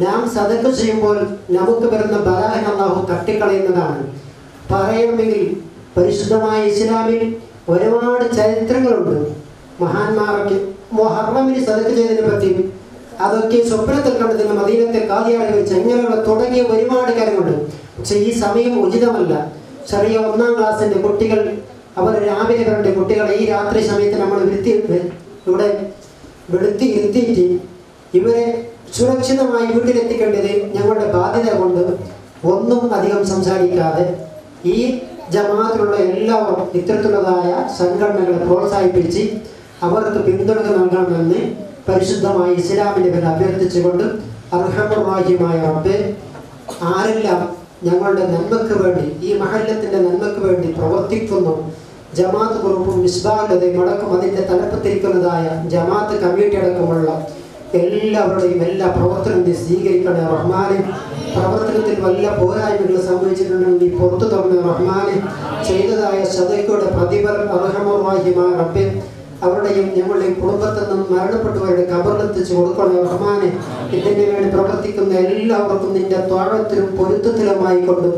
നാം സദഖ ചെയ്യുമ്പോൾ നമുക്ക് വരുന്ന ബലാഹൻ അല്ലാഹു തട്ടിക്കളയുന്നതാണ്. പറയണമെങ്കിൽ പരിശുദ്ധമായ ഇസ്ലാമിൽ ഒരുപാട് ചരിത്രങ്ങളുണ്ട്. മഹാന്മാരൊക്കെ മുഹറമിന് സദഖ ചെയ്തതിനെ പറ്റി അതൊക്കെ സ്വപ്നത്തിൽ കണ്ടതിന് മദീനത്തെ കാദിയാടി വെച്ച് ഇങ്ങനെയുള്ള തുടങ്ങിയ ഒരുപാട് കാര്യങ്ങളുണ്ട്. പക്ഷെ ഈ സമയം ഉചിതമല്ല. ചെറിയ 1ാം ക്ലാസ്സിൻ്റെ കുട്ടികൾ അവർ രാവിലെ വരേണ്ട കുട്ടികളെ ഈ രാത്രി സമയത്ത് നമ്മൾ ഇവിടെ വെളുത്തി ഇരുത്തിയിട്ട് ഇവരെ സുരക്ഷിതമായി വീട്ടിലെത്തിക്കേണ്ടത് ഞങ്ങളുടെ ബാധ്യത കൊണ്ട് ഒന്നും അധികം സംസാരിക്കാതെ ഈ ജമാഅത്തിലുള്ള എല്ലാവരും ഇത്തരത്തിലുള്ളതായ സംഘടനകളെ പ്രോത്സാഹിപ്പിച്ച് അവർക്ക് പിന്തുണ നൽകണമെന്ന് പരിശുദ്ധമായ ഇസ്ലാമിൻ്റെ പേരിൽ അഭ്യർത്ഥിച്ചുകൊണ്ട് അർഹമർ റഹീമായ റബ്ബേ, ആരെല്ലാം ഞങ്ങളുടെ നന്മയ്ക്ക് വേണ്ടി ഈ മഹല്ലത്തിൻ്റെ നന്മയ്ക്ക് വേണ്ടി പ്രവർത്തിക്കുന്നു, ജമാഅത്ത് ഗ്രൂപ്പും മിസ്ബാഹുലതയും അടക്കം അതിൻ്റെ തലപ്പത്തിരിക്കുന്നതായ ജമാഅത്ത് കമ്മിറ്റി അടക്കമുള്ള എല്ലാവരുടെയും എല്ലാ പ്രവർത്തനവും സ്വീകരിക്കണേ റഹ്മാനെ. പ്രവർത്തനത്തിൽ വല്ല പോരായ്മകൾ സംഭവിച്ചിട്ടുണ്ടെങ്കിൽ പുറത്തു തന്ന റഹ്മാനെ. ചെയ്തതായ സദഖയുടെ പ്രതിഫലം അർഹമർ റഹീമായ റബ്ബേ അവരുടെയും ഞങ്ങളുടെയും കുടുംബത്തിൽ നിന്നും മരണപ്പെട്ടവരുടെ ഖബറിലെത്തിച്ച് കൊടുക്കണേ റഹ്മാനെ. ഇതിന് വേണ്ടി പ്രവർത്തിക്കുന്ന എല്ലാവർക്കും നിന്റെ ത്വാഴത്തിലും പൊരുത്തത്തിലുമായി കൊണ്ടും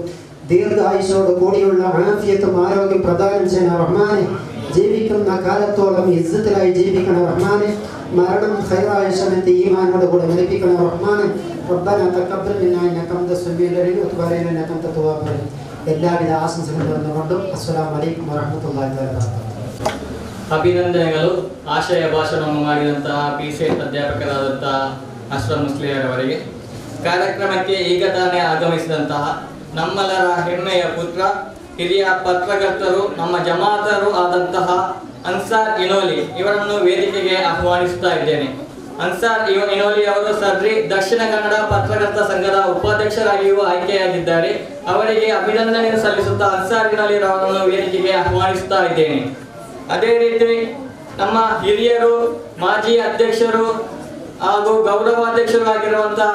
ദീർഘായുസോട് കൂടിയുള്ള ആഫിയത്തും ആരോഗ്യം പ്രദാനം ചെയ്യണ റഹ്മാനെ. ജീവിക്കുന്ന കാലത്തോളം ഇസ്സത്തിലായി ജീവിക്കണ റഹ്മാനെ. മരണം ഖൈറായ സമയത്ത് ഈമാനോട് കൂടെ മരിപ്പിക്കണ റഹ്മാനെ. റബ്ബനാ തഖബ്ബൽ മിന്നാ ഇന്നക അൻത സമീഉൽ അലീം വതുബ് അലൈനാ ഇന്നക അൻത തവ്വാബുർ റഹീം. എല്ലാവിധ ആശംസകളും നേർന്നുകൊണ്ടും അസ്സലാമു അലൈക്കും വറഹ്മത്തുള്ളാഹി വബറകാതുഹു. ಅಭಿನಂದನೆಗಳು. ಆಶಯ ಭಾಷಣವನ್ನು ಮಾಡಿದಂತಹ PCS ಅಧ್ಯಾಪಕರಾದಂತಹ ಅಶ್ರಫ್ ಮುಸ್ಲಿಯರವರಿಗೆ, ಕಾರ್ಯಕ್ರಮಕ್ಕೆ ಈಗ ತಾನೇ ಆಗಮಿಸಿದಂತಹ ನಮ್ಮೆಲ್ಲರ ಹೆಮ್ಮೆಯ ಪುತ್ರ, ಹಿರಿಯ ಪತ್ರಕರ್ತರು, ನಮ್ಮ ಜಮಾತರು ಆದಂತಹ ಅನ್ಸಾರ್ ಇನೋಲಿ ಇವರನ್ನು ವೇದಿಕೆಗೆ ಆಹ್ವಾನಿಸುತ್ತಾ ಇದ್ದೇನೆ. ಅನ್ಸಾರ್ ಇನೋಲಿ ಅವರು ಸದ್ರಿ ದಕ್ಷಿಣ ಕನ್ನಡ ಪತ್ರಕರ್ತ ಸಂಘದ ಉಪಾಧ್ಯಕ್ಷರಾಗಿಯೂ ಆಯ್ಕೆಯಾಗಿದ್ದಾರೆ. ಅವರಿಗೆ ಅಭಿನಂದನೆ ಸಲ್ಲಿಸುತ್ತಾ ಅನ್ಸಾರ್ ಇನೋಲಿ ಅವರನ್ನು ವೇದಿಕೆಗೆ ಆಹ್ವಾನಿಸುತ್ತಾ ಇದ್ದೇನೆ. ಅದೇ ರೀತಿ ನಮ್ಮ ಹಿರಿಯರು, ಮಾಜಿ ಅಧ್ಯಕ್ಷರು ಹಾಗೂ ಗೌರವಾಧ್ಯಕ್ಷರು ಆಗಿರುವಂತಹ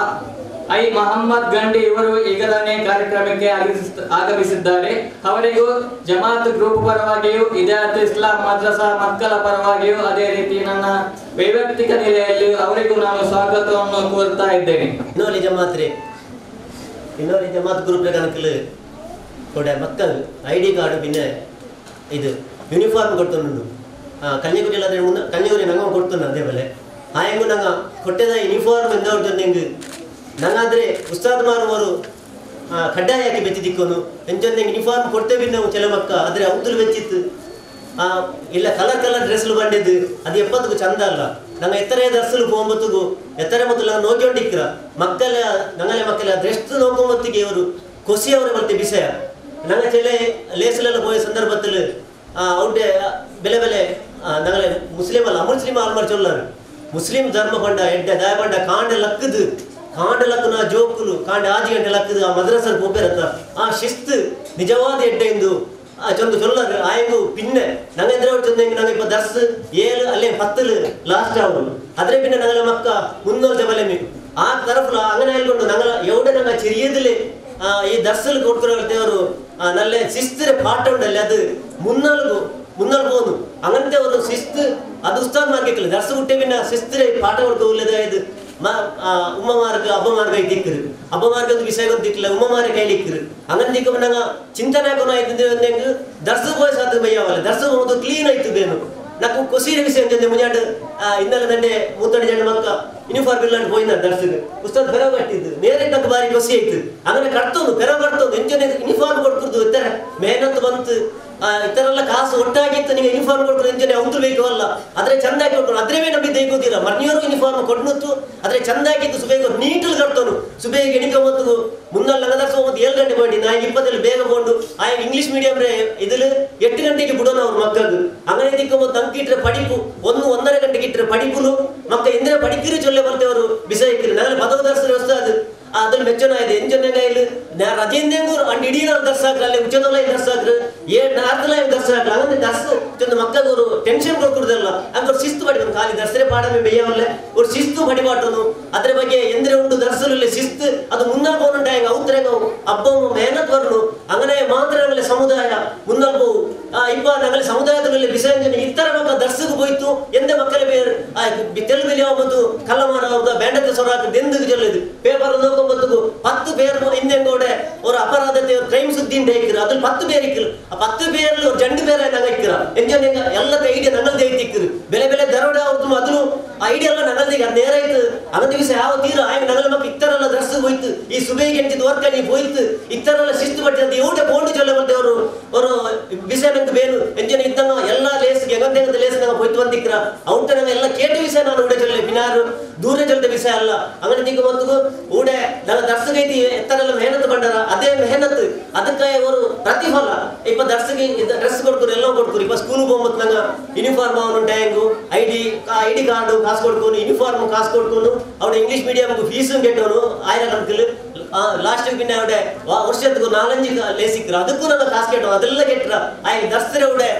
ಐ ಮೊಹಮ್ಮದ್ ಗಂಡಿ ಇವರು ಈಗ ತಾನೇ ಕಾರ್ಯಕ್ರಮಕ್ಕೆ ಆಗಮಿಸಿದ್ದಾರೆ. ಅವರಿಗೂ ಜಮಾತ್ ಗ್ರೂಪ್ ಪರವಾಗಿಯೂ ಹಿದಾಯತ್ ಇಸ್ಲಾಂ ಮದ್ರಸಾ ಮಕ್ಕಳ ಪರವಾಗಿಯೂ ಅದೇ ರೀತಿ ನನ್ನ ವೈಯಕ್ತಿಕ ನೆಲೆಯಲ್ಲಿ ಅವರಿಗೂ ನಾನು ಸ್ವಾಗತವನ್ನು ಕೋರ್ತಾ ಇದ್ದೇನೆ. ಇನ್ನೊಲಿ ಜಮಾತ್ ಗ್ರೂಪ್ കണക്കില് മക്കൾ ID കാർഡ് പിന്നെ ഇത് യൂണിഫോം ಕೊಡ್ತುಂಡು. ಕನ್ಯಾಕುಮಾರಿ ಅಲ್ಲದೆ ಕನ್ಯಾಕುಮಾರಿ ನಂಗೆ ಕೊಡ್ತುಂಡು. അതേപോലെ ಆಯಂಗು ನಂಗೆ ಕೊಟ್ಟದ ಯೂನಿಫಾರ್ಮ್ ಎಂದವ್ರದ್ದು ನಂಗಾದರೆ ಉಸ್ತಾದ್ಮಾರು ಅವರು ಕಡ್ಡಾಯಕ್ಕೆ ಬೆಚ್ಚಿದಿಕ್ಕೋನು ಎಂಚಂದೆ ಯೂನಿಫಾರ್ಮ್ ಕೊಡ್ತೇವೆ ನಾವು ಚೆಲ ಮಕ್ಕ ಆದರೆ ಅವತುಲು ಬೆಚ್ಚಿತ್ತು ಇಲ್ಲ ಕಲರ್ ಡ್ರೆಸ್ಲು ಬಂದಿದ್ದು ಅದು ಎಪ್ಪತ್ತಿಗೂ ಚಂದ ಅಲ್ಲ. ನಂಗೆ ಎತ್ತರೆ ದರ್ಸಲು ಹೋಗ್ಬತ್ತಿಗೂ ಎತ್ತರೆ ಮತ್ತು ನಂಗೆ ನೋಡ್ಕೊಂಡಿಕ್ಕಿರ ಮಕ್ಕಳ ನಂಗಲೆ ಮಕ್ಕಳ ಡ್ರೆಸ್ ನೋಡ್ಕೊಂಬತ್ತಿಗೆ ಅವರು ಕೊಸಿ ಅವರ ಮತ್ತೆ ವಿಷಯ ನಂಗೆ ಚೆಲೆ ಲೇಸಲೆಲ್ಲ ಹೋದ ಸಂದರ್ಭದಲ್ಲಿ ಅವ್ಡೆ ಬೆಲೆ ನಂಗಲೆ ಮುಸ್ಲಿಮ್ ಅಲ್ಲ ಅಮುಸ್ಲಿಮ್ ಆಲ್ಮಾರ್ ಚೊಲ್ಲಾರು ಮುಸ್ಲಿಂ ಧರ್ಮ ಪಂಡ ಎಡ್ಡೆ ದಯ ಪಂಡ ಕಾಂಡೆ ಲಕ್ಕದು ಕಾಂಡೆ ಲಕ್ಕನ ಜೋಕುಲು ಕಾಂಡೆ ಆಜಿ ಗಂಟೆ ಲಕ್ಕದು ಆ ಮದ್ರಸರ್ ಹೋಗ್ಬೇರತ್ತ ಆ ಶಿಸ್ತು ನಿಜವಾದ ಎಡ್ಡೆ ಎಂದು ಚಂದು ಚೊಲ್ಲಾರು ಆಯಂಗು ಪಿನ್ನೆ ನಂಗೆ ಎದ್ರೆ ಚಂದ ನಂಗೆ ಇಪ್ಪ ದರ್ಸ್ 7 ಅಲ್ಲೇ 10 ಲಾಸ್ಟ್ ಅವರು ಅದ್ರೆ ಪಿನ್ನೆ ನಂಗಲ ಮಕ್ಕ 300 ಜಬಲೆಮಿ ಆ ತರಫುಲ അങ്ങനെ ಹೇಳ್ಕೊಂಡು ನಂಗಲ ಎವಡೆ ನಂಗೆ ചെറിയതില് ഈ ദർസിൽ കൊടുക്കുന്നവർ നല്ല ശിസ്തിരെ പാട്ടുണ്ടല്ലേ അത് മുന്നോട്ട് പോകുന്നു. അങ്ങനത്തെ ഒരു ശിസ്ത് അത് ഉസ്താദ്മാർക്കില്ല. ദർസ് കുട്ടിയെ പിന്നെ ശിസ്തിരെ പാട്ട് കൊടുക്കുള്ളത് ഉമ്മമാർക്ക് അപ്പമാർക്ക് ദിക്കറ് അപ്പമാർക്ക് അത് വിഷയം ಗೊತ್ತಿಲ್ಲ ഉമ്മമാരെ കയ്യിലിക്കറ് അങ്ങനെ ದಿಕ್ಕುವ ನಂಗೆ ಚಿಂತನೆ ಹಾಕೋನಾಯ್ತು ದರ್ಸ್ പോയ സാധ്യത ಬಯ್ಯಾವಲ್ಲ ದರ್ಸ್ ಹೋಗೋದು ಕ್ಲೀನ್ ಆಯ್ತು ಬೇನು నాకు కొసీర విషయం చెంది ముజాడు ఇందల దండే మూతడి జండ మక్క ಯೂನಿಫಾರ್ಮ್ ಇಲ್ಲ ಅಂತ ಹೋಯ್ನ ದರ್ಸಿಗೆ ಉಸ್ತಾದ್ ಪೆರವ್ ಕಟ್ಟಿದ್ದು ನೇರೆ ತಕ್ಕ ಬಾರಿ ಕೊಸಿ ಆಯ್ತು അങ്ങനെ ಕಟ್ತೋದು ಪೆರವ್ ಕಟ್ತೋದು ಎಂಚನೆ ಯೂನಿಫಾರ್ಮ್ ಕೊಡ್ತಿದ್ದು ಇತ್ತರ ಮೇಹನತ್ ಬಂತು ಇತರೆಲ್ಲ ಕಾಸು ಒಟ್ಟಾಗಿತ್ತು ನಿಮಗೆ ಯೂನಿಫಾರ್ಮ್ ಕೊಡ್ತಾರೆ ಎಂಚನೆ ಅವತ್ತು ಬೇಕು ಅಲ್ಲ ಆದರೆ ಚಂದಾಗಿ ಕೊಡ್ಕೊಂಡು ಅದ್ರವೇ ನಮಗೆ ತೆಗೋದಿಲ್ಲ ಮರ್ನಿಯವರು ಯೂನಿಫಾರ್ಮ್ ಕೊಡ್ನತ್ತು ಆದರೆ ಚಂದಾಗಿತ್ತು ಸುಬೇಗ ನೀಟಲ್ಲಿ ಕಟ್ತೋನು ಸುಬೇಗ ಎಣಿಕೊಂಬತ್ತು ಮುನ್ನಲ್ಲ ನಂಗೆ ಹೋಗ್ಬೋದು 7 ಗಂಟೆ ಮಾಡಿ ನಾ 20 ಬೇಗ ಕೊಂಡು ಆ ಇಂಗ್ಲೀಷ್ ಮೀಡಿಯಂ ಇದಿಲ್ 8 ಗಂಟೆಗೆ ಬಿಡೋಣ ಅವ್ರ ಮಕ್ಕಳು അങ്ങനെ ದಿಕ್ಕೊಂಬತ್ತು ಅಂಕಿಟ್ರೆ ಪಡಿಪು 1-1.5 ಗಂಟೆಗೆ ಇಟ್ಟರೆ ಪಡಿಪುಲು ಮಕ್ಕ ಎಂದ್ರೆ ಪಡಿಕಿರು ಚೊಲ್ಲೆ ಬರ್ತೇವರು ಬಿಸ ಇಕ್ಕಿರು ನಾಳೆ ಮದವ ದರ್ಶನ ವ್ಯವಸ್ಥೆ ಅದು ಅದ್ರಲ್ಲಿ ಮೆಚ್ಚನ ಇದೆ ಎಂಜನ ಕೈಲಿ ರಜೆಂದೇಂಗು ಅಂಡ್ ಇಡೀ ದರ್ಶಾಕ್ರು ಅಲ್ಲಿ ಉಚ್ಚದಲ್ಲ ದರ್ಶಾಕ್ರು ನಾರ್ದಲ್ಲ ದರ್ಶಾಕ್ರು ಹಂಗಂದ್ರೆ ದರ್ಶ ಚಂದ ಮಕ್ಕಳು ಅವರು ಟೆನ್ಷನ್ ಕೊಡ್ಕೊಡ್ದಲ್ಲ ಹಂಗ ಶಿಸ್ತು ಪಡಿ ಒಂದು ಖಾಲಿ ದರ್ಶನೆ ಪಾಡಮೆ ಬೇಯವಲ್ಲ ಅವ್ರು ಶಿಸ್ತು ಪಡಿಪಾಟನು ಅದರ ಬಗ್ಗೆ ಎಂದ್ರೆ ಉಂಟು ದರ್ಸಲು ಶಿಸ್ತು ಅದು ಮುನ್ನಲ್ ಹೋಗುಂಟಾಯ ಅವತರಂಗ ಅಬ್ಬಮ್ಮ ಮೇಹನತ್ ಬರ್ನು ಅಂಗನೆ ಮಾತ್ರ ನಗಲೆ ಸಮುದಾಯ ಮುನ್ನಲ್ ಹೋಗು ಇಪ್ಪ ನಗಲೆ ಸಮುದಾಯದಲ್ಲಿ ವಿಸರ್ಜನೆ ಇತರ ಮಕ್ಕ ದರ್ಸಕ್ಕೆ ಹೋಯ್ತು ಎಂದ ಮಕ್ಕಳ ಬೇರೆ ತೆಲುಗಲ್ಲಿ ಹೋಗ್ಬೋದು ಕಲ್ಲಮಾರ ಅವ್ರದ ಬ್ಯಾಂಡಕ್ಕೆ ಸೊರಾಕ ದೆಂದಿಗೆ ಜೊಲ್ಲೆದು ಪೇಪರ್ ನೋಕೊಂಬತ್ತು 10 பேர் ಹಿಂದೆಂಗೋಡೆ ஒரு ಅಪರಾಧತೆ ಕ್ರೈಮ್ ಸುದ್ದಿ ಇಕ್ಕಿರ ಅದ್ರಲ್ಲಿ 10 பேர் ಇಕ್ಕಿರು ಆ 10 பேர்ல ஒரு 2 பேர் ನಂಗ ಇಕ್ಕಿರ ಎಂಜನ್ ಎಲ್ಲ ಐಡಿಯಾ ನಂಗಲ್ದೆ ಐತಿಕ್ಕಿರು ಬೆಲೆ ಬೆಲೆ ದರೋಡೆ ಅವ್ರದ್ದು ಅದನ್ನು ಐಡಿಯಾ ಎಲ್ಲ ನಂಗಲ್ದೆ ಅದು ನೇರ ಆಯ್ತು ಅದ ದಿವಸ ಯಾವ ತೀರ ಆಯ್ತು ನಗಲ ಮಕ್ಕ ಇತ್ತರೆಲ್ಲ ದರ್ಸಕ್ಕೆ ಹೋಯ್ತು ಈ ಸುಬೇಗೆ ಎಂಚಿದ ವರ್ಕ ನೀವು ಹೋಯ್ತು ಇತ್ತರೆಲ್ಲ ಶಿಸ್ತು ಪಟ್ಟಿ ಅಂತ ಊಟ ಬೋಂಡು ಚೊಲ್ಲೆ ಬರ್ತೆ ಅವರು ವಿಷಯ ನಂಗೆ ಬೇರು ಎಂಜನ್ ಇದ್ದಂಗ ಎಲ್ಲ ಲೇಸ್ಗೆ ಎಂಗಂತ ಲೇಸ್ ನಂಗೆ ಹೋಯ್ತು ಅಂತಿಕ್ಕಿರ ಔಟ ನಂಗೆ ಎಲ್ಲ ಕೇಟ ವಿಷಯ ನಾನು ಊಟ ಚೊಲ್ಲೆ ಬಿನಾರು ದೂರ ಚೊಲ್ಲೆ ವಿಷಯ ಅಲ್ಲ ಅಂಗಡಿ ತಿಂಗ ಬಂತು ಊಡೆ ನನ್ನ ದರ್ಸಗೈತಿ ಎತ್ತರೆಲ್ಲ ಮೆಹನತ್ ಬಂಡಾರ ಅದೇ ಮೆಹನತ್ ಅದಕ್ಕೆ ಅವರು ಪ್ರತಿಫಲ ಇಪ್ಪ ದರ್ಸಗೆ ಡ್ರೆಸ್ ಕೊಡ್ತಾರೆ ಎಲ್ಲ ಕೊಡ್ತಾರೆ ಇಪ್ಪ ಸ್ಕೂಲ್ ಹೋಗ್ಬತ್ತು ನಂಗೆ ಯೂನಿಫಾರ್ಮ್ ಅವನು ಟ್ಯಾಂಗು ಐಡಿ ಕಾರ್ಡು ಕಾಸು ಕೊಡ್ಕೊಂಡು ಯೂನಿಫಾರ್ಮ್ ಕಾಸು ಕೊಡ್ಕೊಂಡು ಅವ್ನು ಇಂಗ್ಲೀಷ್ ಮೀಡಿಯಂಗೆ ಫೀಸು ಕೆಟ್ಟವನು ಆಯ್ರ ಕಣಕಲ್ಲಿ ಲಾಸ್ಟ್ പിന്നെ അവിടെ വർഷத்துக்கு 4-5 ಲೇಸಿಕ್ರ ಅದಕ್ಕೂ ನನ್ನ ಕಾಸು ಕೆಟ್ಟವ ಅದೆಲ್ಲ ಕೆಟ್ಟರ ಆಯ್ತು ದರ್ಸರೆ ಅವಡೆ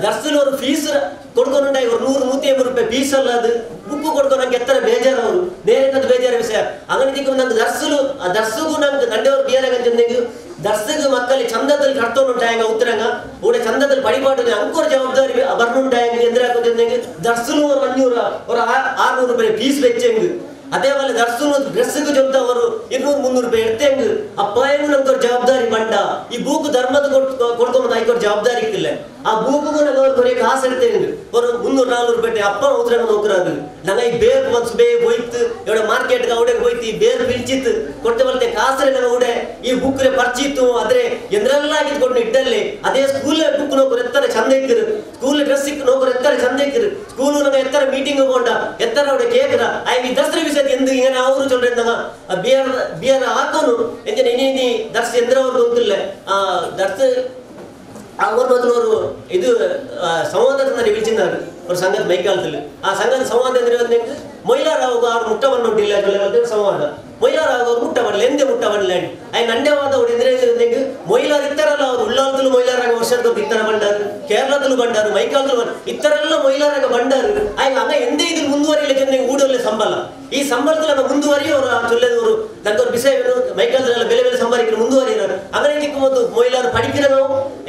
ದರ್ಸಲು ಅವರು ಫೀಸ್ ಕೊಡ್ಕೊಂಡುಂಟಾಯಿ ஒரு 100-150 ರೂಪಾಯಿ ಫೀಸ್ ಅಲ್ಲ ಅದು ಬುಕ್ಕು ಕೊಡ್ಕೊಂಡು ನಂಗೆ ಎತ್ತರ ಬೇಜಾರು ಅವರು ನೇರಕ್ಕದು ಬೇಜಾರ ವಿಷಯ ಅಂಗಡಿಗೆ ನಂಗೆ ದರ್ಸಲು ಆ ದರ್ಸಗೂ ನಂಗೆ ನಂಡೆಯವ್ರು ಬೇರೆಗೆ ದರ್ಸಗೆ ಮಕ್ಕಳು ಚಂದದಲ್ಲಿ ಕಟ್ತೊಂಡುಂಟಾಯಂಗ ಉತ್ತರಂಗ ಊಡೆ ಚಂದದಲ್ಲಿ ಪಡಿಪಾಡು ಅಂಕೋರ ಜವಾಬ್ದಾರಿ ಬರ್ನುಂಟಾಯಂಗ ಎಂದ್ರೆ ಹಾಕೋದಂಗೆ ದರ್ಸಲು 500-600 ರೂಪಾಯಿ ಫೀಸ್ ವೆಚ್ಚಂಗೆ ಅದೇ പോലെ ದರ್ಶನ ಡ್ರೆಸ್ಗೆ ಜೊತೆ ಅವರು 200-300 ರೂಪಾಯಿ ಎಡ್ತೆಂಗ್ ಅಪ್ಪಾಯಂಗೂ ನಮ್ಗೆ ಜವಾಬ್ದಾರಿ ಬಂಡ ಈ ಬೂಕು ಧರ್ಮದ ಕೊಡ್ಕೊಂಬಂದು ಆಯ್ಕೊರ್ ಜವಾಬ್ದಾರಿ ಇಕ್ಕಿಲ್ಲ ಆ ಬೂಕುಗೂ ನಂಗೆ ಅವ್ರು ಕೊನೆಗೆ ಕಾಸು ಎಡ್ತೇನೆ ஒரு 300-400 ರೂಪಾಯಿ ಅಪ್ಪ ಉತ್ತರಂಗ ನೋಕರಾಗ ನಂಗೆ ಈ ಬೇರ್ ಬಂದು ಬೇ ಹೋಯ್ತು ಇವಡೆ ಮಾರ್ಕೆಟ್ಗೆ ಅವಡೆಗೆ ಹೋಯ್ತು ಈ ಬೇರ್ ಬಿಲ್ಚಿತ್ತು ಕೊಟ್ಟೆ ಬರುತ್ತೆ ಕಾಸರೆ ನಂಗೆ ಉಡೆ ಈ ಬುಕ್ರೆ ಪರ್ಚಿತ್ತು ಆದ್ರೆ ಎಂದ್ರೆಲ್ಲ ಆಗಿದ್ಕೊಂಡು ಇಟ್ಟಲ್ಲಿ ಅದೇ ಸ್ಕೂಲ್ ಬುಕ್ ನೋಕರು ಎತ್ತರ ಚಂದ ಇಕ್ಕಿರು ಸ್ಕೂಲ್ ಡ್ರೆಸ್ ಇಕ್ ನೋಕರು ಎತ್ತರ ಚಂದ ಇಕ್ಕಿರು ಸ್ಕೂಲ್ ನಂಗೆ ಎತ್ತರ ಮೀಟಿಂಗ್ ಹೋಗೊಂಡ ಎತ್ತರ ಅವಡೆ ಕೇಕ್ರ ಆಯ್ತು ಈ ದಸರಾ ವಿಷಯ ಎಂದು ಈಗ ಅವರು ಚೊಲ್ರೆಂದಾಗ ಬಿಯರ್ ಹಾಕೋನು ಎಂಜನ ಇನಿ ದರ್ಶ ಎಂದ್ರೆ ಅವ್ರು ಗೊತ್ತಿಲ್ಲ ದರ್ಶ ಅವರು ಮೊದಲು ಇದು ಸಂವಾದದಲ್ಲಿ ವಿಳಿಸಿದ್ದಾರೆ ஒரு ಸಂಘದ ಮೈಕಾಲದಲ್ಲಿ ಆ ಸಂಘದ ಸಂವಾದ ಅಂದ್ರೆ ಮೊಯ್ಲಾರಾಗ ಅವ್ರು ಮುಟ್ಟ ಬಂದುಂಟಿಲ್ಲ ಸಂವಾದ ಮೊಯ್ಲಾರಾಗ ಅವ್ರು ಮುಟ್ಟ ಬರಲಿ ಎಂದೇ ಮುಟ್ಟ ಬರಲಿ ಆಯ್ತು ನಂಡೆವಾದ ಅವ್ರು ಎದುರು ಮೊಯ್ಲಾರ್ ಇತ್ತಾರಲ್ಲ ಅವ್ರು ಉಳ್ಳಾಲದಲ್ಲೂ ಮೊಯ್ಲಾರಾಗ ವರ್ಷದೊಬ್ಬ ಇತ್ತರ ಬಂಡಾರು ಕೇರಳದಲ್ಲೂ ಬಂಡಾರು ಮೈಕಾಲದಲ್ಲೂ ಇತ್ತರೆಲ್ಲ ಮೊಯ್ಲಾರಾಗ ಬಂಡಾರು ಆಯ್ತು ಹಂಗ ಎಂದೇ ಇದ್ರ ಮುಂದುವರಿಯಲಿಕ್ಕೆ ಊಡಲ್ಲೇ ಸಂಬಳ ಈ ಸಂಬಳದಲ್ಲಿ ನಾವು ಮುಂದುವರಿಯೋರು ಚೊಲ್ಲೆದವರು ನಂಗವ್ರ ವಿಷಯ ಮೈಕಾಲದಲ್ಲೆಲ್ಲ ಬೆಲೆ ಬೆಲೆ ಸಂಬಾರಿಕರು ಮುಂದುವರಿಯೋರು അങ്ങനെ നിൽക്കുമ്പോൾ മൊയിലാർ പഠിക്കണോ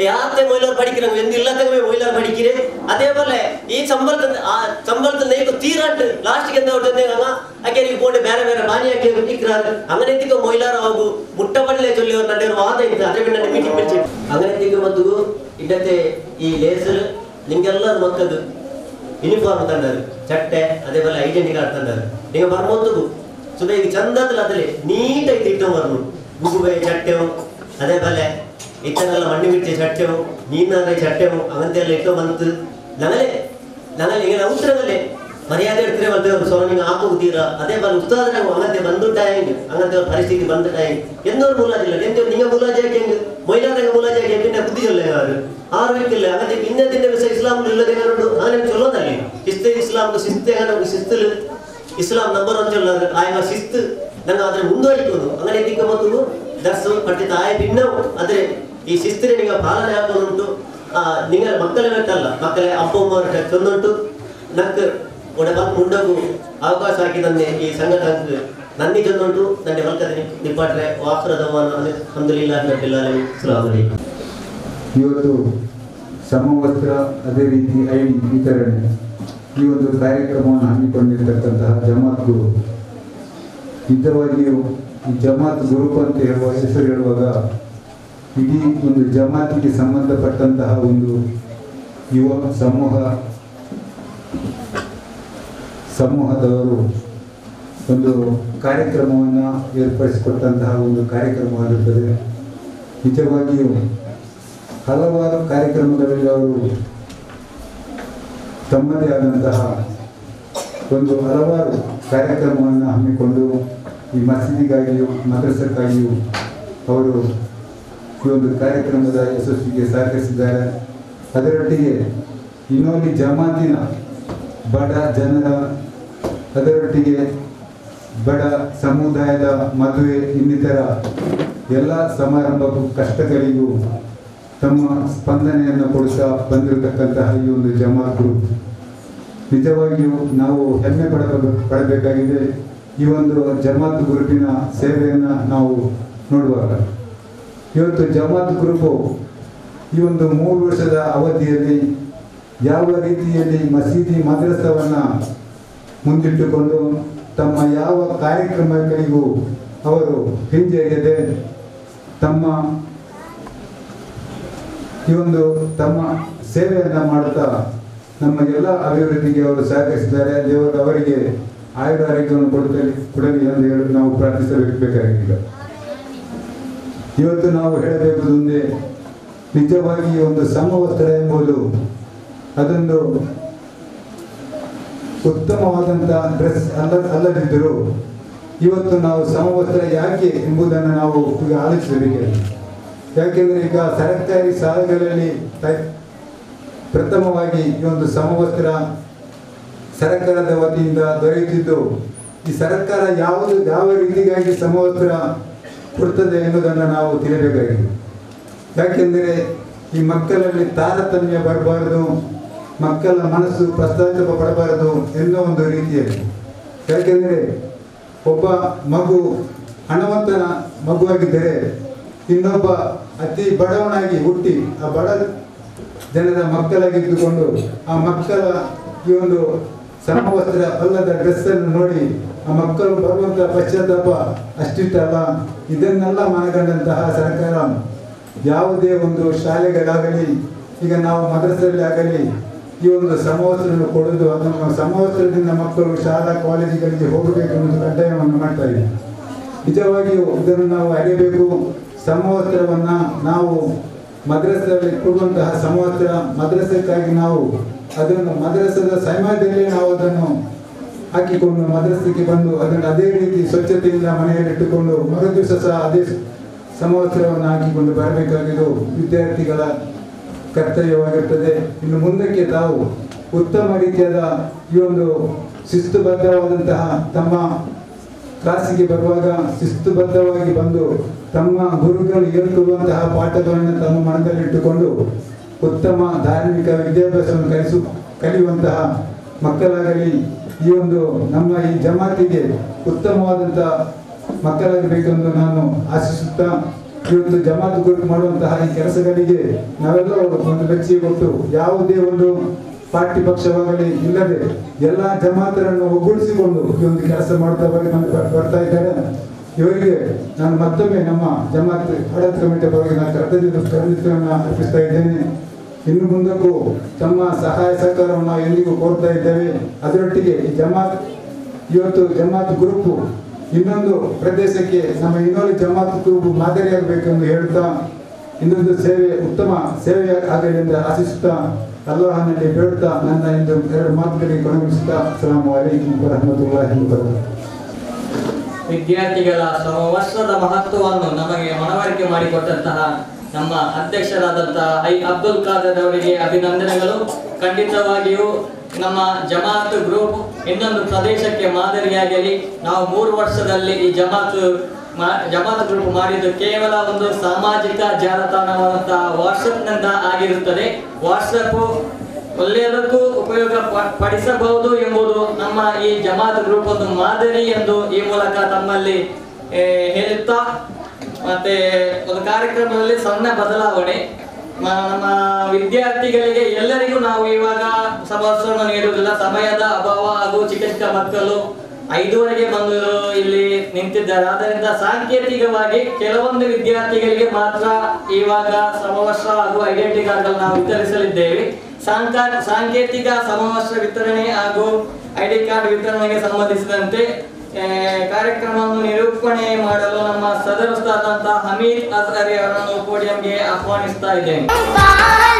യാത്ര മൊയിലാർ പഠിക്കണോ എന്തില്ലാത്തവേ മൊയിലാർ പഠിക്കേ അതേപോലെ ഈ ಸಂಬಳದಲ್ಲಿ ನೇಕು ತೀರಾಟ್ ಲಾಸ್ಟ್ಗೆ ಎಂದ ಹೊರಟೆ ಆಕೆ ನೀವು ಕೊಂಡು ಬೇರೆ ಬೇರೆ ಬಾನಿಯಾಕೆ ಇಕ್ಕಿರಾರು അങ്ങനെ ಎತ್ತಿಗೆ ಮொய்ಲಾರ ಹೋಗು ಮುಟ್ಟಪಡಲೇ ಚೊಲ್ಲಿಯವರು ನಡೆಯವರು ವಾದ ಇತ್ತು ಅದೇ ಬಿಟ್ಟು ನನ್ನ ಮೀಟಿಂಗ್ ಬಿಡಿಸಿ അങ്ങനെ ಎತ್ತಿಗೆ ಮತ್ತು ಇಡತೆ ಈ ಲೇಸರ್ ನಿಂಗೆಲ್ಲ ಮಕ್ಕಳು ಯೂನಿಫಾರ್ಮ್ ತಂದರು ಚಟ್ಟೆ അതേപോലെ ಐಡೆಂಟಿ ಕಾರ್ಡ್ ತಂದರು ನೀವು ಬರ್ಬೋದು ಸುಮ್ಮನೆ ಈಗ ಚಂದದಲ್ಲಿ ಅದರಲ್ಲಿ ನೀಟಾಗಿ ಇಟ್ಟು ಬರ್ನು ಗುಗುಬೆ ಚಟ್ಟೆವು അതേപോലെ ಇತ್ತನೆಲ್ಲ ಮಣ್ಣು ಬಿಟ್ಟೆ ಚಟ್ಟೆವು ನೀನಾದ್ರೆ ಚಟ್ಟೆವು ಅವಂತೆಲ್ಲ ಇಟ್ಟು ಬಂತು ನಗಲೆ ಈಗ ಉತ್ತರದಲ್ಲೇ ಮರ್ಯಾದೆ ಇಡ್ತೀರಿ ಬರ್ತೇವೆ ಸೊ ನಿಂಗೆ ಹಾಕುತ್ತೀರಾ അതേപോലെ ಉತ್ತಾದ್ರೆ അങ്ങനത്തെ ಬಂದುಂಟಾಯಂಗೆ അങ്ങനത്തെ ಪರಿಸ್ಥಿತಿ ಬಂದುಂಟಾಯಂಗೆ ಎಂದೋರು ಮುಲಾಜಿಲ್ಲ ಎಂದೋರು ನಿಂಗೆ ಮುಲಾಜಾಕೆ ಮಹಿಳಾರಂಗ ಮುಲಾಜಾಕೆ പിന്നെ ಬುದ್ಧಿ ಚೊಲ್ಲ ಯಾರು ಆರೋಗ್ಯಕ್ಕಿಲ್ಲ അങ്ങനത്തെ പിന്നെ ವಿಷಯ ಇಸ್ಲಾಂ ಇಲ್ಲದೆ അങ്ങനെ ചൊല്ലുന്നല്ലേ ಶಿಸ್ತು ಇಸ್ಲಾಂದು ಶಿಸ್ತು അങ്ങനെ ಶಿಸ್ತು ಇಸ್ಲಾಂ ನಂಬರ್ 1 ചൊല്ലാറ് ಆಯಾ ಶಿಸ್ತು ನಂಗೆ ಅದ್ರ ಮುಂದುವರಿಕೋದು അങ്ങനെ ಎತ್ತಿಗೆ ಮತ್ತು ದರ್ಶ ಪಟ್ಟಿತ ಆಯ ಭಿನ್ನ ಆದರೆ ಈ ಶಿಸ್ತಿನ ನಿಮಗೆ ಪಾಲನೆ ಹಾಕೋದುಂಟು നിങ്ങൾ മക്കളെ വെട്ടല്ല മക്കളെ അപ്പൂമ്മ ചൊന്നുണ്ട് നക്ക് ഉടനെ മുണ്ടകു അവകാശം ആക്കി തന്നെ ഈ സംഘടനക്ക് നന്ദി ചൊന്നുണ്ട് തന്നെ മക്കളെ നിപ്പാട്ടെ വാഹ്രദവാന അൽഹംദുലില്ലാഹി റബ്ബിൽ ആലമീൻ അസ്സലാമു അലൈക്കും ಇವತ್ತು ಸಮವಸ್ತ್ರ ಅದೇ ರೀತಿ ಐಡಿ ವಿತರಣೆ ಈ ಒಂದು ಕಾರ್ಯಕ್ರಮವನ್ನು ಹಮ್ಮಿಕೊಂಡಿರ್ತಕ್ಕಂತಹ ಜಮಾತ್ ಗುರು ನಿಜವಾಗಿಯೂ ಈ ಜಮಾತ್ ಗ್ರೂಪ್ ಅಂತ ಹೇಳುವ ಹೆಸರು ಹೇಳುವಾಗ ಇಡೀ ಒಂದು ಜಮಾತಿಗೆ ಸಂಬಂಧಪಟ್ಟಂತಹ ಒಂದು ಯುವ ಸಮೂಹದವರು ಒಂದು ಕಾರ್ಯಕ್ರಮವನ್ನು ಏರ್ಪಡಿಸಿಕೊಟ್ಟಂತಹ ಒಂದು ಕಾರ್ಯಕ್ರಮವಾಗಿರುತ್ತದೆ. ನಿಜವಾಗಿಯೂ ಹಲವಾರು ಕಾರ್ಯಕ್ರಮಗಳಲ್ಲಿ ಅವರು ತಮ್ಮದೇ ಆದಂತಹ ಒಂದು ಹಲವಾರು ಕಾರ್ಯಕ್ರಮವನ್ನು ಹಮ್ಮಿಕೊಂಡು ಈ ಮಸೀದಿಗಾಗಿಯೂ ಮದ್ರಸಕ್ಕಾಗಿಯೂ ಅವರು ಈ ಒಂದು ಕಾರ್ಯಕ್ರಮದ ಯಶಸ್ವಿಗೆ ಸಹಕರಿಸಿದ್ದಾರೆ. ಅದರೊಟ್ಟಿಗೆ ಇನ್ನೊಂದು ಜಮಾತಿನ ಬಡ ಜನರ ಅದರೊಟ್ಟಿಗೆ ಬಡ ಸಮುದಾಯದ ಮದುವೆ ಇನ್ನಿತರ ಎಲ್ಲ ಸಮಾರಂಭ ಕಷ್ಟಗಳಿಗೂ ತಮ್ಮ ಸ್ಪಂದನೆಯನ್ನು ಕೊಡುತ್ತಾ ಬಂದಿರತಕ್ಕಂತಹ ಈ ಒಂದು ಜಮಾತ್ ಗ್ರೂಪ್ ನಿಜವಾಗಿಯೂ ನಾವು ಹೆಮ್ಮೆ ಪಡಬೇಕಾಗಿದೆ. ಈ ಒಂದು ಜಮಾತ್ ಗ್ರೂಪಿನ ಸೇವೆಯನ್ನು ನಾವು ನೋಡುವಾಗ ಇವತ್ತು ಜಮಾತ್ ಗ್ರೂಪು ಈ ಒಂದು 3 ವರ್ಷದ ಅವಧಿಯಲ್ಲಿ ಯಾವ ರೀತಿಯಲ್ಲಿ ಮಸೀದಿ ಮದ್ರಸವನ್ನು ಮುಂದಿಟ್ಟುಕೊಂಡು ತಮ್ಮ ಯಾವ ಕಾರ್ಯಕ್ರಮಗಳಿಗೂ ಅವರು ಹಿಂಜರಿಯದೆ ತಮ್ಮ ಸೇವೆಯನ್ನು ಮಾಡುತ್ತಾ ನಮ್ಮ ಎಲ್ಲ ಅಭಿವೃದ್ಧಿಗೆ ಅವರು ಸಹಕರಿಸಿದ್ದಾರೆ. ದೇವರು ಅವರಿಗೆ ಆಯುಧ ಆರೋಗ್ಯವನ್ನು ಕೊಡಲಿ ಎಂದು ಹೇಳಿ ನಾವು ಪ್ರಾರ್ಥಿಸಬೇಕಾಗಿದೆ. ಇವತ್ತು ನಾವು ಹೇಳಬೇಕು ಮುಂದೆ ನಿಜವಾಗಿ ಒಂದು ಸಮವಸ್ತ್ರ ಎಂಬುದು ಅದೊಂದು ಉತ್ತಮವಾದಂಥ ಡ್ರೆಸ್ ಅಲ್ಲದಿದ್ದರೂ ಇವತ್ತು ನಾವು ಸಮವಸ್ತ್ರ ಯಾಕೆ ಎಂಬುದನ್ನು ನಾವು ಈಗ ಆಲೋಚಿಸಬೇಕಾಗಿದೆ. ಯಾಕೆಂದರೆ ಈಗ ಸರ್ಕಾರಿ ಶಾಲೆಗಳಲ್ಲಿ ಪ್ರಥಮವಾಗಿ ಈ ಒಂದು ಸಮವಸ್ತ್ರ ಸರ್ಕಾರದ ವತಿಯಿಂದ ದೊರೆಯುತ್ತಿದ್ದು, ಈ ಸರ್ಕಾರ ಯಾವ ರೀತಿಗಾಗಿ ಸಮವಸ್ತ್ರ ಕೊಡ್ತದೆ ಎನ್ನುವುದನ್ನು ನಾವು ತಿಳಿಯಬೇಕಾಗಿದೆ. ಯಾಕೆಂದರೆ ಈ ಮಕ್ಕಳಲ್ಲಿ ತಾರತಮ್ಯ ಬರಬಾರದು, ಮಕ್ಕಳ ಮನಸ್ಸು ಪಶ್ಚಾತ್ತಾಪ ಪಡಬಾರದು ಎನ್ನುವ ಒಂದು ರೀತಿಯಲ್ಲಿ. ಯಾಕೆಂದರೆ ಒಬ್ಬ ಮಗು ಹಣವಂತನ ಮಗುವಾಗಿದ್ದರೆ ಇನ್ನೊಬ್ಬ ಅತಿ ಬಡವನಾಗಿ ಹುಟ್ಟಿ ಆ ಬಡ ಜನರ ಮಕ್ಕಳಾಗಿದ್ದುಕೊಂಡು ಆ ಮಕ್ಕಳ ಈ ಒಂದು ಸಮವಸ್ತ್ರ ಅಲ್ಲದ ಡ್ರೆಸ್ಸನ್ನು ನೋಡಿ ಆ ಮಕ್ಕಳು ಬರುವಂತಹ ಪಶ್ಚಾತ್ತಾಪ ಅಷ್ಟಿಷ್ಟಲ್ಲ. ಇದನ್ನೆಲ್ಲ ಮನಗಂಡಂತಹ ಸರ್ಕಾರ ಯಾವುದೇ ಒಂದು ಶಾಲೆಗಳಾಗಲಿ, ಈಗ ನಾವು ಮದ್ರಸದಲ್ಲಿ ಆಗಲಿ, ಈ ಒಂದು ಸಮವಸ್ತ್ರವನ್ನು ಕೊಡೋದು, ಅದನ್ನು ಸಮವಸ್ತ್ರದಿಂದ ಮಕ್ಕಳು ಶಾಲಾ ಕಾಲೇಜುಗಳಿಗೆ ಹೋಗಬೇಕು ಅನ್ನೋದು ಕಡ್ಡಾಯವನ್ನು ಮಾಡ್ತಾ ಇದೆ. ನಿಜವಾಗಿಯೂ ಇದನ್ನು ನಾವು ಅರಿಯಬೇಕು. ಸಮವಸ್ತ್ರವನ್ನು ನಾವು ಮದ್ರಸದಲ್ಲಿ ಕೊಡುವಂತಹ ಸಮವಸ್ತ್ರ ಮದ್ರಸಕ್ಕಾಗಿ ನಾವು ಅದನ್ನು ಮದ್ರಸದ ಸಮಯದಲ್ಲಿ ನಾವು ಅದನ್ನು ಹಾಕಿಕೊಂಡು ಮದ್ರಸಕ್ಕೆ ಬಂದು ಅದನ್ನು ಅದೇ ರೀತಿ ಸ್ವಚ್ಛತೆಯಿಂದ ಮನೆಯಲ್ಲಿಟ್ಟುಕೊಂಡು ಮರುದಿವಸ ಸಹ ಅದೇ ಸಮವಸ್ತ್ರವನ್ನು ಹಾಕಿಕೊಂಡು ಬರಬೇಕಾಗಿದ್ದು ವಿದ್ಯಾರ್ಥಿಗಳ ಕರ್ತವ್ಯವಾಗಿರುತ್ತದೆ. ಇನ್ನು ಮುಂದಕ್ಕೆ ತಾವು ಉತ್ತಮ ರೀತಿಯಾದ ಈ ಒಂದು ಶಿಸ್ತುಬದ್ಧವಾದಂತಹ ತಮ್ಮ ಕ್ಲಾಸಿಗೆ ಬರುವಾಗ ಶಿಸ್ತುಬದ್ಧವಾಗಿ ಬಂದು ತಮ್ಮ ಗುರುಗಳು ಹೇಳ್ಕೊಡುವಂತಹ ಪಾಠಗಳನ್ನು ತಮ್ಮ ಮನದಲ್ಲಿಟ್ಟುಕೊಂಡು ಉತ್ತಮ ಧಾರ್ಮಿಕ ವಿದ್ಯಾಭ್ಯಾಸವನ್ನು ಕಲಿಯುವಂತಹ ಮಕ್ಕಳಾಗಲಿ, ಈ ಒಂದು ನಮ್ಮ ಈ ಜಮಾತಿಗೆ ಉತ್ತಮವಾದಂಥ ಮಕ್ಕಳಾಗಬೇಕೆಂದು ನಾನು ಆಶಿಸುತ್ತಾ, ಇವತ್ತು ಜಮಾತ್ ಗ್ರೂಪ್ ಮಾಡುವಂತಹ ಈ ಕೆಲಸಗಳಿಗೆ ನಾವೆಲ್ಲ ಒಂದು ಬೆಚ್ಚಿ ಕೊಟ್ಟು ಯಾವುದೇ ಒಂದು ಪಾರ್ಟಿ ಪಕ್ಷವಾಗಲಿ ಇಲ್ಲದೆ ಎಲ್ಲ ಜಮಾತರನ್ನು ಒಗ್ಗೂಡಿಸಿಕೊಂಡು ಈ ಒಂದು ಕೆಲಸ ಮಾಡ್ತಾ ಬರ್ತಾ ಇದ್ದಾರೆ. ಇವರಿಗೆ ನಾನು ಮತ್ತೊಮ್ಮೆ ನಮ್ಮ ಜಮಾತ್ ಆಡಳಿತ ಕಮಿಟಿ ಬಗ್ಗೆ ನಾನು ಕೃತಜ್ಞತೆಯನ್ನು ಅರ್ಪಿಸ್ತಾ ಇದ್ದೇನೆ. ಇನ್ನು ಮುಂದಕ್ಕೂ ತಮ್ಮ ಸಹಾಯ ಸಹಕಾರವನ್ನು ನಾವು ಎಂದಿಗೂ ಕೋರ್ತಾ ಇದ್ದೇವೆ. ಅದರೊಟ್ಟಿಗೆ ಈ ಇವತ್ತು ಜಮಾತ್ ಗ್ರೂಪ್ ಇನ್ನೊಂದು ಪ್ರದೇಶಕ್ಕೆ ನಮ್ಮ ಇನ್ನೊಂದು ಜಮಾತ್ ಗ್ರೂಪ್ ಮಾದರಿಯಾಗಬೇಕೆಂದು ಹೇಳುತ್ತಾ ಇನ್ನೊಂದು ಉತ್ತಮ ಸೇವೆ ಆಗಲಿ ಎಂದು ಆಶಿಸುತ್ತಾ ಅಲ್ಲಾಹನಲ್ಲಿ ಬೇಡುತ್ತಾ ನನ್ನ ಇಂದು 2 ಮಾತುಗಳಿಗೆ ಕೊನೆಗೊಳಿಸುತ್ತಾ ಅಸ್ಸಲಾಮು ಅಲೈಕುಂ ವರಹಮತುಲ್ಲಾಹಿ ವಬರಕಾತುಹು. ವಿದ್ಯಾರ್ಥಿಗಳ ಸಮವಸ್ತ್ರದ ಮಹತ್ವವನ್ನು ನಮಗೆ ಮನವರಿಕೆ ಮಾಡಿಕೊಟ್ಟಂತಹ ನಮ್ಮ ಅಧ್ಯಕ್ಷರಾದಂತಹ ಅಬ್ದುಲ್ ಖಾದರ್ ಅವರಿಗೆ ಅಭಿನಂದನೆಗಳು. ಖಂಡಿತವಾಗಿಯೂ ನಮ್ಮ ಜಮಾತ್ ಗ್ರೂಪ್ ಇನ್ನೊಂದು ಪ್ರದೇಶಕ್ಕೆ ಮಾದರಿಯಾಗಲಿ. ನಾವು 3 ವರ್ಷದಲ್ಲಿ ಈ ಜಮಾತ್ ಗ್ರೂಪ್ ಮಾಡಿದ್ದು ಕೇವಲ ಒಂದು ಸಾಮಾಜಿಕ ಜಾಲತಾಣವಾದಂತಹ ವಾಟ್ಸಪ್ನಿಂದ ಆಗಿರುತ್ತದೆ. ವಾಟ್ಸಪ್ ಒಳ್ಳೆಯದಕ್ಕೂ ಉಪಯೋಗ ಪಡಿಸಬಹುದು ಎಂಬುದು ನಮ್ಮ ಈ ಜಮಾತ್ ಗ್ರೂಪ್ ಒಂದು ಮಾದರಿ ಎಂದು ಈ ಮೂಲಕ ತಮ್ಮಲ್ಲಿ ಹೇಳುತ್ತಾ, ಮತ್ತೆ ಒಂದು ಕಾರ್ಯಕ್ರಮದಲ್ಲಿ ಸಣ್ಣ ಬದಲಾವಣೆ. ನಮ್ಮ ವಿದ್ಯಾರ್ಥಿಗಳಿಗೆ ಎಲ್ಲರಿಗೂ ನಾವು ಇವಾಗ ಸಮವಸ್ತ್ರವನ್ನು ನೀಡುವುದಿಲ್ಲ. ಸಮಯದ ಅಭಾವ ಹಾಗೂ ಚಿಕ್ಕ ಚಿಕ್ಕ ಮಕ್ಕಳು 5ವರೆಗೆ ಬಂದು ಇಲ್ಲಿ ನಿಂತಿದ್ದಾರೆ. ಆದ್ದರಿಂದ ಸಾಂಕೇತಿಕವಾಗಿ ಕೆಲವೊಂದು ವಿದ್ಯಾರ್ಥಿಗಳಿಗೆ ಮಾತ್ರ ಇವಾಗ ಸಮವಸ್ತ್ರ ಹಾಗೂ ಐಡೆಂಟಿ ಕಾರ್ಡ್ ನಾವು ವಿತರಿಸಲಿದ್ದೇವೆ. ಸಾಂಕೇತಿಕ ಸಮವಸ್ತ್ರ ವಿತರಣೆ ಹಾಗೂ ಐಡಿ ಕಾರ್ಡ್ ವಿತರಣೆಗೆ ಸಂಬಂಧಿಸಿದಂತೆ ಕಾರ್ಯಕ್ರಮವನ್ನು ನಿರೂಪಣೆ ಮಾಡಲು ನಮ್ಮ ಸದಸ್ಯರಾದಂತಹ ಹಮೀದ್ ಅಸ್ಗರಿ ಅವರನ್ನು ಪೋಡಿಯಂಗೆ ಆಹ್ವಾನಿಸ್ತಾ ಇದ್ದೇನೆ. പാടും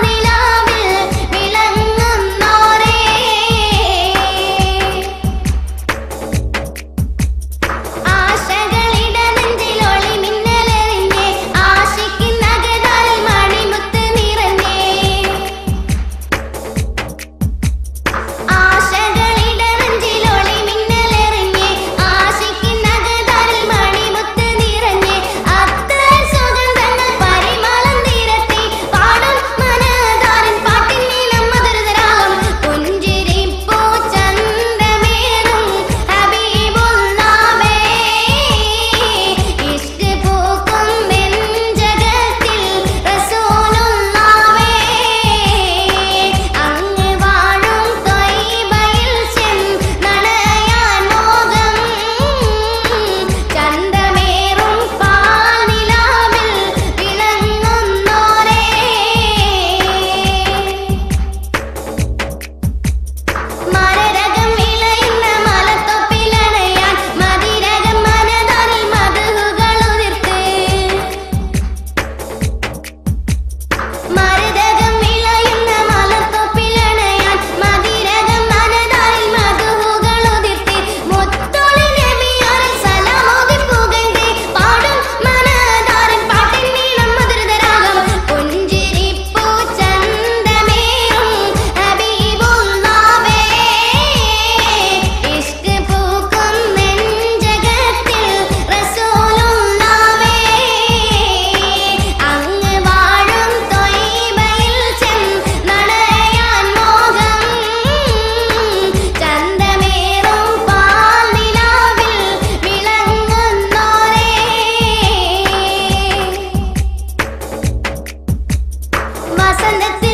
ವಾಸನತೆ